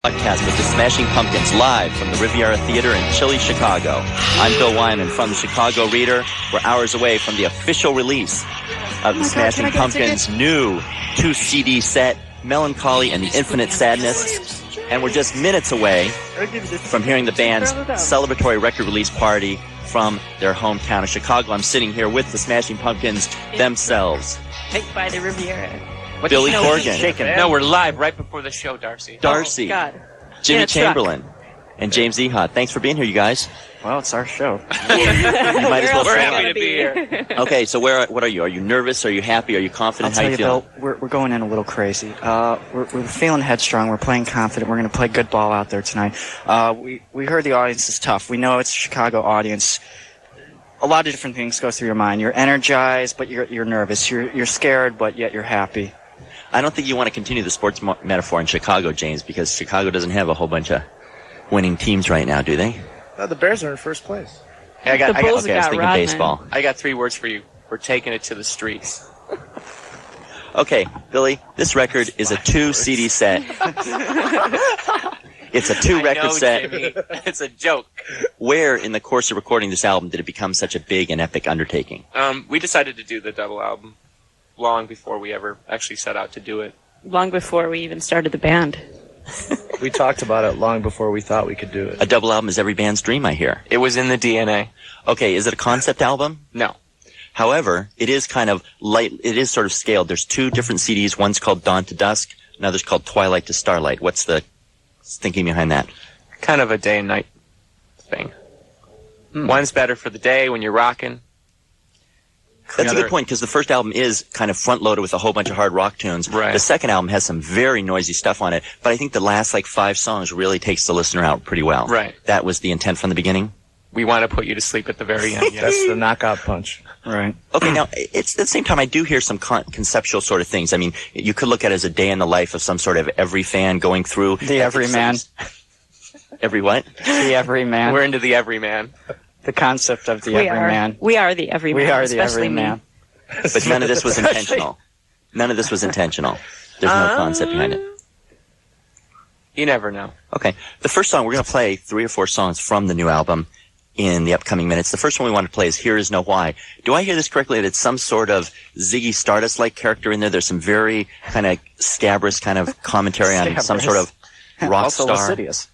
Podcast with the Smashing Pumpkins live from the Riviera Theater in chilly Chicago. I'm Bill Wyman from the Chicago Reader. We're hours away from the official release of the Smashing Pumpkins' new 2-CD set, Melancholy and the Infinite Sadness. And we're just minutes away from hearing the band's celebratory record release party from their hometown of Chicago. I'm sitting here with the Smashing Pumpkins themselves. Right by the Riviera. Billy Corgan. No, we're live right before the show, Darcy. Darcy. Oh, God. Jimmy Chamberlain. And James Ehot. Thanks for being here, you guys. Well, it's our show. You might as well We're show happy up. to be here. Okay, so what are you? Are you nervous? Are you happy? Are you confident? I'll How tell you you, feeling? Bill, we're going in a little crazy. We're feeling headstrong. We're playing confident. We're going to play good ball out there tonight. We heard the audience is tough. We know it's a Chicago audience. A lot of different things go through your mind. You're energized, but you're nervous. You're scared, but yet you're happy. I don't think you want to continue the sports metaphor in Chicago, James, because Chicago doesn't have a whole bunch of winning teams right now, do they? No, the Bears are in first place. Hey, The Bulls I was got thinking Rodman. baseball. I got 3 words for you. We're taking it to the streets. Okay, Billy, this record is a 2-CD set. It's a 2-record set. Jimmy. It's a joke. Where in the course of recording this album did it become such a big and epic undertaking? We decided to do the double album long before we ever actually set out to do it. Long before we even started the band. We talked about it long before we thought we could do it. A double album is every band's dream, I hear. It was in the DNA. Okay, is it a concept album? No. However, it is kind of light, it is sort of scaled. There's 2 different CDs. One's called Dawn to Dusk, another's called Twilight to Starlight. What's the thinking behind that? Kind of a day and night thing. One's better for the day when you're rocking. That's a good point, because the first album is kind of front-loaded with a whole bunch of hard rock tunes. Right. The second album has some very noisy stuff on it, but I think the last, 5 songs really takes the listener out pretty well. Right. That was the intent from the beginning? We want to put you to sleep at the very end. Yes. That's the knockout punch. Right. Okay, now, it's at the same time, I do hear some conceptual sort of things. I mean, you could look at it as a day in the life of some sort of every fan going through... The everyman. Every what? The everyman. We're into the everyman. The concept of the everyman. We are the everyman. We are the especially everyman. me. But none of this was intentional. None of this was intentional. There's no concept behind it. You never know. Okay. The first song, we're going to play 3 or 4 songs from the new album in the upcoming minutes. The first one we want to play is Here Is No Why. Do I hear this correctly that it's some sort of Ziggy Stardust-like character in there? There's some very kind of scabrous kind of commentary on some sort of rock also star. lascivious.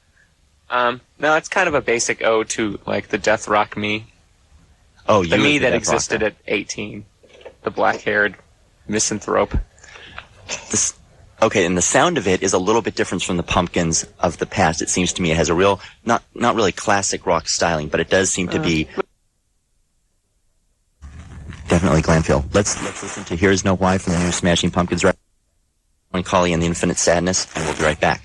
No, it's kind of a basic ode to, the death rock me. Oh, The you me as the that death existed rocker. at 18. The black-haired misanthrope. Okay, and the sound of it is a little bit different from the Pumpkins of the past. It seems to me it has a real, not really classic rock styling, but it does seem to be definitely Glanville. Let's listen to Here's No Why from the new Smashing Pumpkins record, Melancholy and the Infinite Sadness, and we'll be right back.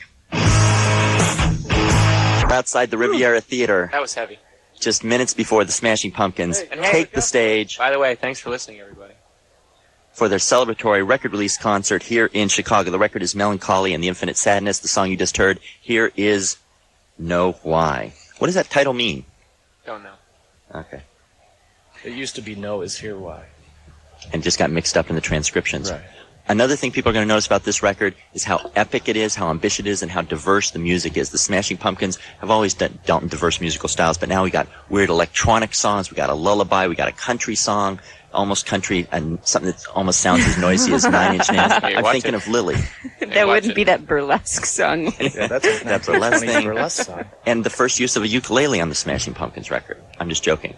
We're outside the Riviera Theater, That was heavy. just minutes before the Smashing Pumpkins take the stage By the way, thanks for listening, everybody. for their celebratory record release concert here in Chicago. The record is Melancholy and the Infinite Sadness. The song you just heard, Here Is No Why. What does that title mean? Don't know. Okay. It used to be No Is Here Why. And just got mixed up in the transcriptions. Right. Another thing people are going to notice about this record is how epic it is, how ambitious it is, and how diverse the music is. The Smashing Pumpkins have always dealt in diverse musical styles, but now we got weird electronic songs, we got a lullaby, we got a country song, almost country, and something that almost sounds as noisy as 9 Inch Nails. Hey, I'm watch thinking it. of Lily. That watch wouldn't it. be that burlesque song. Yeah, that's a That's a less 1920s thing. burlesque song. And the first use of a ukulele on the Smashing Pumpkins record. I'm just joking.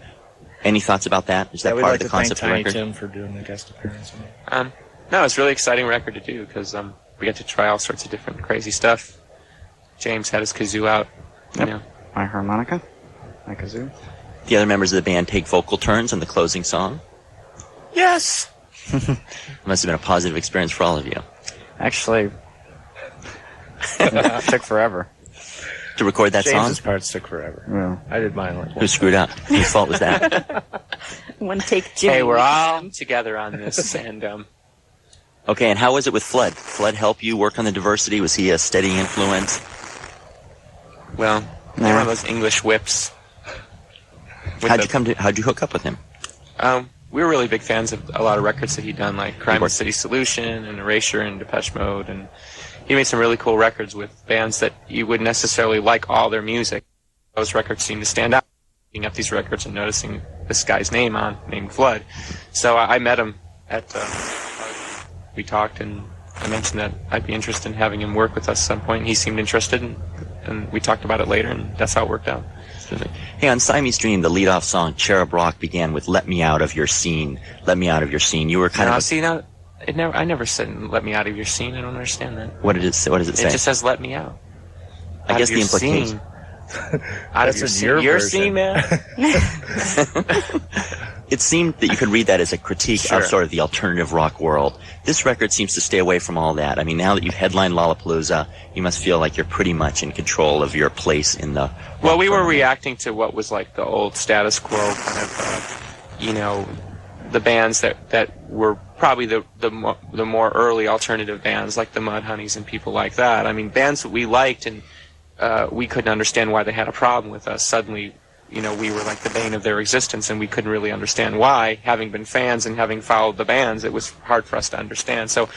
Any thoughts about that? Is that Yeah, we'd part like of the to thank concept of the Tiny record? Tim for doing the guest appearance on it. No, it's a really exciting record to do because we get to try all sorts of different crazy stuff. James had his kazoo out. Yep. You know. My harmonica. My kazoo. The other members of the band take vocal turns on the closing song. Yes! It must have been a positive experience for all of you. Actually, it took forever. To record that James's song? parts took forever. Yeah. I did mine like Who screwed up? Whose fault was that? One take Jimmy. Hey, we're all together on this, and Okay, and how was it with Flood? Flood help you work on the diversity? Was he a steady influence? well, they're one of those English whips. With How'd you hook up with him? We were really big fans of a lot of records that he'd done, like Crime Worked- and City Solution and Erasure and Depeche Mode, and he made some really cool records with bands that you wouldn't necessarily like all their music. Those records seem to stand out. Looking at these records and noticing this guy's name named Flood. So I met him at. We talked, and I mentioned that I'd be interested in having him work with us at some point. And he seemed interested, and we talked about it later, and that's how it worked out. Hey, on Siamese Dream, the lead-off song, Cherub Rock, began with "Let Me Out of Your Scene." Let me out of your scene. You were kind of. See, now, I never said "Let me out of your scene." I don't understand that. What did it say? What does it say? It just says "Let me out." I guess the implication. Out of your scene, man. It seemed that you could read that as a critique Sure. of sort of the alternative rock world. This record seems to stay away from all that. I mean, now that you've headlined Lollapalooza, you must feel like you're pretty much in control of your place in the. Well, we were reacting to what was like the old status quo kind of, the bands that were probably the more early alternative bands like the Mudhoney's and people like that. I mean, bands that we liked and we couldn't understand why they had a problem with us. Suddenly, we were like the bane of their existence, and we couldn't really understand why. Having been fans and having followed the bands, it was hard for us to understand. So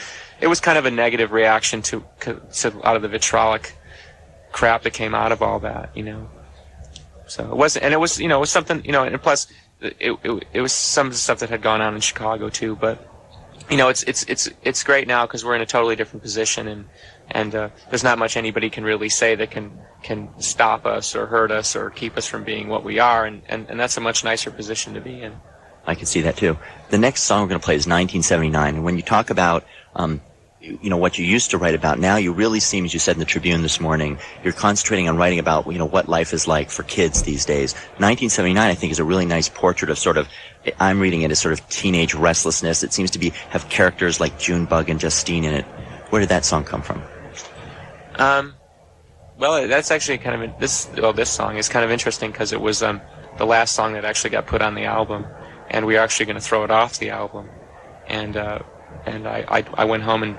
it was kind of a negative reaction to a lot of the vitriolic crap that came out of all that, So it wasn't, and it was, it was something, and plus it was some stuff that had gone on in Chicago too. But it's great now because we're in a totally different position, and there's not much anybody can really say that can stop us or hurt us or keep us from being what we are, and that's a much nicer position to be in. I can see that too. The next song we're going to play is 1979, and when you talk about what you used to write about, now you really seem, as you said in the Tribune this morning, you're concentrating on writing about what life is like for kids these days. 1979, I think, is a really nice portrait of sort of, I'm reading it as sort of teenage restlessness. It seems to have characters like Junebug and Justine in it. Where did that song come from? Well, that's actually kind of this song is kind of interesting because it was the last song that actually got put on the album, and we were actually going to throw it off the album, and I went home and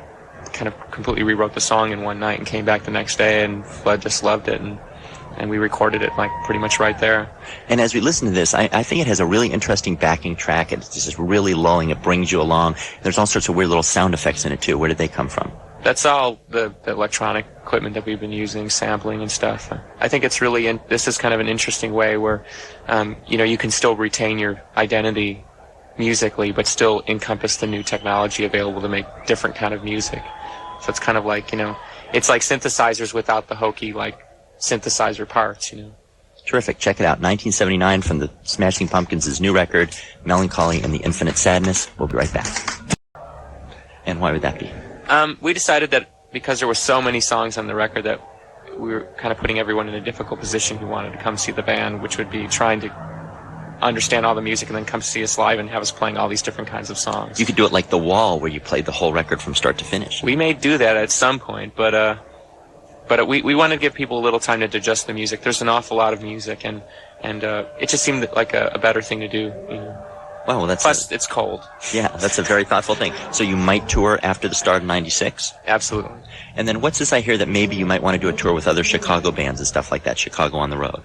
kind of completely rewrote the song in one night and came back the next day, and Flood just loved it, and we recorded it like pretty much right there. And as we listen to this, I think it has a really interesting backing track. It's just really lulling. It brings you along. There's all sorts of weird little sound effects in it too. Where did they come from? That's all the electronic equipment that we've been using, sampling and stuff. I think it's really, this is kind of an interesting way where, you can still retain your identity musically, but still encompass the new technology available to make different kind of music. So it's kind of like, it's like synthesizers without the hokey, like, synthesizer parts, Terrific. Check it out. 1979 from the Smashing Pumpkins' new record, Melancholy and the Infinite Sadness. We'll be right back. And why would that be? We decided that because there were so many songs on the record that we were kind of putting everyone in a difficult position who wanted to come see the band, which would be trying to understand all the music and then come see us live and have us playing all these different kinds of songs. You could do it like The Wall, where you played the whole record from start to finish. We may do that at some point, but we want to give people a little time to digest the music. There's an awful lot of music, and it just seemed like a better thing to do. Well, Plus, it's cold. Yeah, that's a very thoughtful thing. So you might tour after the start of 96? Absolutely. And then what's this I hear that maybe you might want to do a tour with other Chicago bands and stuff like that, Chicago on the Road?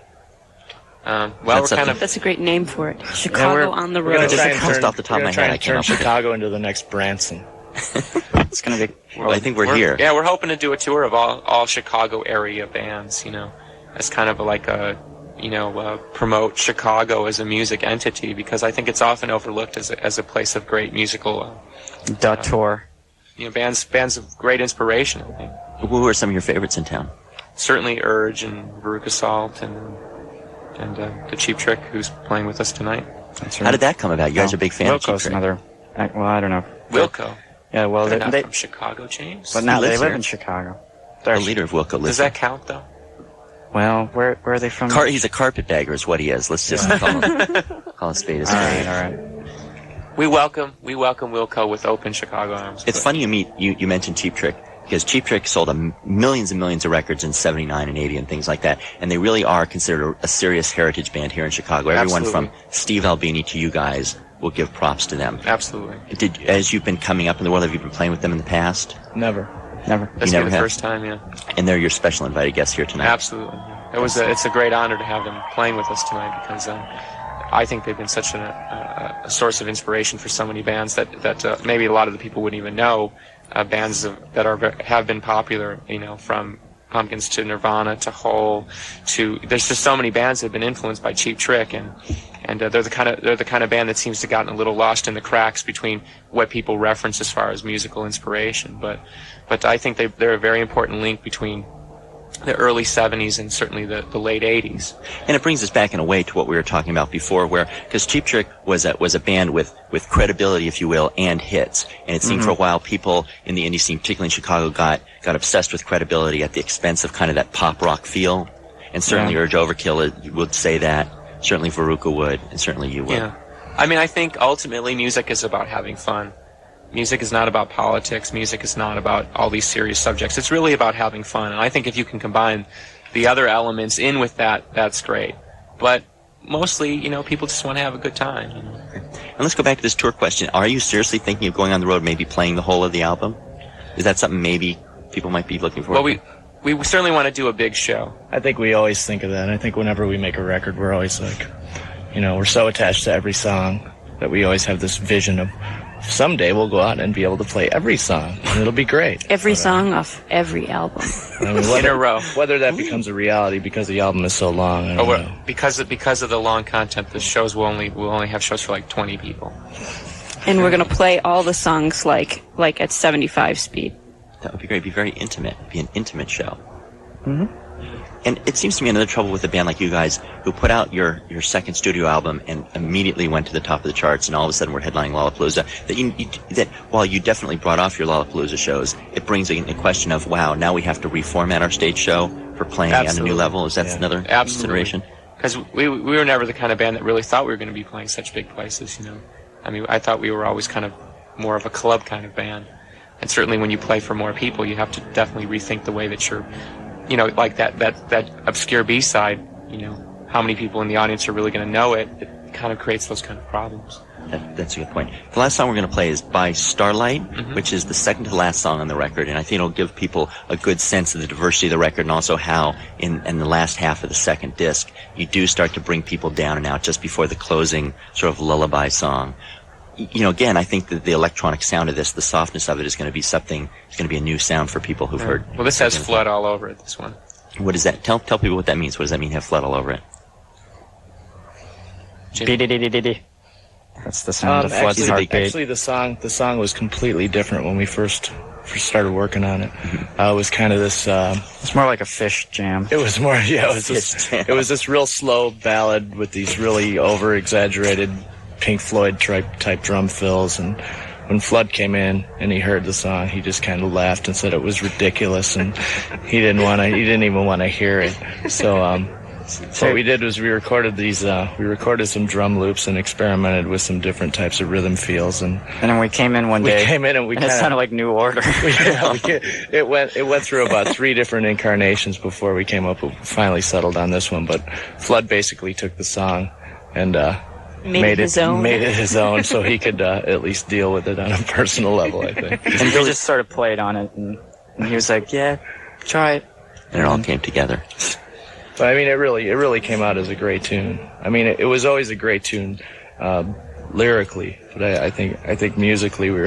That's a great name for it. Chicago on the Road. Just comes off the top of my head. I came up with Chicago into the next Branson. It's going to be. Well, I think we're here. Yeah, we're hoping to do a tour of all Chicago area bands. As kind of like promote Chicago as a music entity, because I think it's often overlooked as a place of great musical. Tour. Bands of great inspiration. I think. Who are some of your favorites in town? Certainly Urge and Veruca Salt and the Cheap Trick, who's playing with us tonight. That's right. How did that come about? You guys are big fans of Cheap Wilco's Trick. another. Well, I don't know. Wilco. Yeah, well, They're not they from Chicago, James. but now He they lives live here. in Chicago. The leader of Wilco lives Does that count, though? Well, where are they from? He's a carpetbagger is what he is. Let's just call a spade a All spade. right. We welcome Wilco with open Chicago arms. It's funny you mentioned Cheap Trick, because Cheap Trick sold millions and millions of records in 79 and 80 and things like that, and they really are considered a serious heritage band here in Chicago. Everyone Absolutely. from Steve Albini to you guys will give props to them. Absolutely. As you've been coming up in the world, have you been playing with them in the past? Never. Never. This You will never be the have? first time, yeah. And they're your special invited guests here tonight. Absolutely. It's a great honor to have them playing with us tonight, because I think they've been such a source of inspiration for so many bands that maybe a lot of the people wouldn't even know bands that have been popular, from Pumpkins to Nirvana to Hole to there's just so many bands that have been influenced by Cheap Trick, and they're the kind of band that seems to have gotten a little lost in the cracks between what people reference as far as musical inspiration. But I think they're a very important link between the early 70s and certainly the late 80s. And it brings us back in a way to what we were talking about before, because Cheap Trick was a band with credibility, if you will, and hits. And it seemed for a while people in the indie scene, particularly in Chicago, got obsessed with credibility at the expense of kind of that pop rock feel. And certainly Urge Overkill would say that. Certainly Veruca would, and certainly you would. Yeah. I mean, I think ultimately music is about having fun. Music is not about politics. Music is not about all these serious subjects. It's really about having fun. And I think if you can combine the other elements in with that, that's great. But mostly, people just want to have a good time. And let's go back to this tour question. Are you seriously thinking of going on the road, maybe playing the whole of the album? Is that something maybe people might be looking for? Well, we certainly want to do a big show. I think we always think of that. I think whenever we make a record, we're always like, we're so attached to every song that we always have this vision of someday we'll go out and be able to play every song, and it'll be great. Every song off every album. In a row. Whether that becomes a reality because the album is so long, I don't know. Because of the long content, the shows will only have shows for like 20 people. And we're going to play all the songs like at 75 speed. That would be great. It'd be very intimate. It'd be an intimate show. Mm-hmm. And it seems to me another trouble with a band like you guys, who put out your second studio album and immediately went to the top of the charts, and all of a sudden we're headlining Lollapalooza, that while you definitely brought off your Lollapalooza shows, it brings in the question of, wow, now we have to reformat our stage show for playing at a new level. Is that another consideration? Because we were never the kind of band that really thought we were going to be playing such big places, I mean, I thought we were always kind of more of a club kind of band. And certainly when you play for more people, you have to definitely rethink the way that you're, like that obscure B-side, how many people in the audience are really going to know it. It kind of creates those kind of problems. That's a good point. The last song we're going to play is By Starlight, which is the second to last song on the record, and I think it'll give people a good sense of the diversity of the record, and also how in the last half of the second disc you do start to bring people down and out just before the closing sort of lullaby song. Again, I think that the electronic sound of this, the softness of it, is going to be something. It's going to be a new sound for people who've heard. Well, this has flood all over it. This one. What does that? Tell people what that means. What does that mean? Have flood all over it? That's the sound of flood's heartbeat. Actually, the song was completely different when we first started working on it. It was kind of this. It's more like a Fish jam. It was more. Yeah, it was this real slow ballad with these really over-exaggerated Pink Floyd type drum fills, and when Flood came in and he heard the song, he just kind of laughed and said it was ridiculous, and he didn't even want to hear it. So what we did was we recorded some drum loops and experimented with some different types of rhythm feels, and then we came in one day. And it sounded like New Order. It went through about 3 different incarnations before we finally settled on this one. But Flood basically took the song and made it his own, so he could at least deal with it on a personal level, I think. And we just sort of played on it, and he was like, "Yeah, try it," and it all came together. But I mean, it really came out as a great tune. I mean, it was always a great tune, lyrically, but I think musically we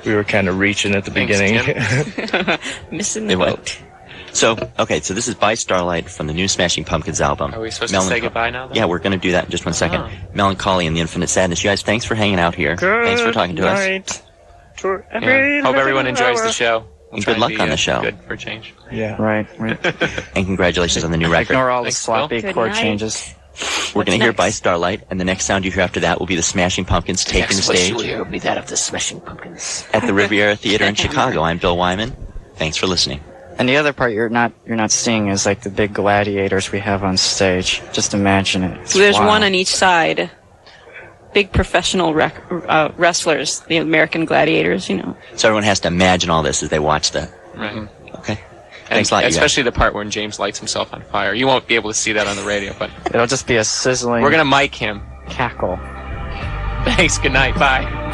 were kind of reaching at the beginning. Missing the boat. So this is By Starlight from the new Smashing Pumpkins album. Are we supposed to say goodbye now, then? Yeah, we're going to do that in just one second. Melancholy and the Infinite Sadness. You guys, thanks for hanging out here. Thanks for talking to us. Hope everyone enjoys the show. And good luck on the show. Good for a change. Yeah. Right. And congratulations on the new record. Ignore all the sloppy chord changes. We're going to hear By Starlight, and the next sound you hear after that will be the Smashing Pumpkins taking the stage. Will be that of the Smashing Pumpkins. At the Riviera Theater in Chicago. I'm Bill Wyman. Thanks for listening. And the other part you're not seeing is like the big gladiators we have on stage. Just imagine it. So there's one on each side. Big professional wrestlers, the American gladiators, So everyone has to imagine all this as they watch that. Right. Okay. Thanks a lot, especially the part when James lights himself on fire. You won't be able to see that on the radio, but it'll just be a sizzling. We're gonna mic him. Cackle. Thanks. Good night. Bye.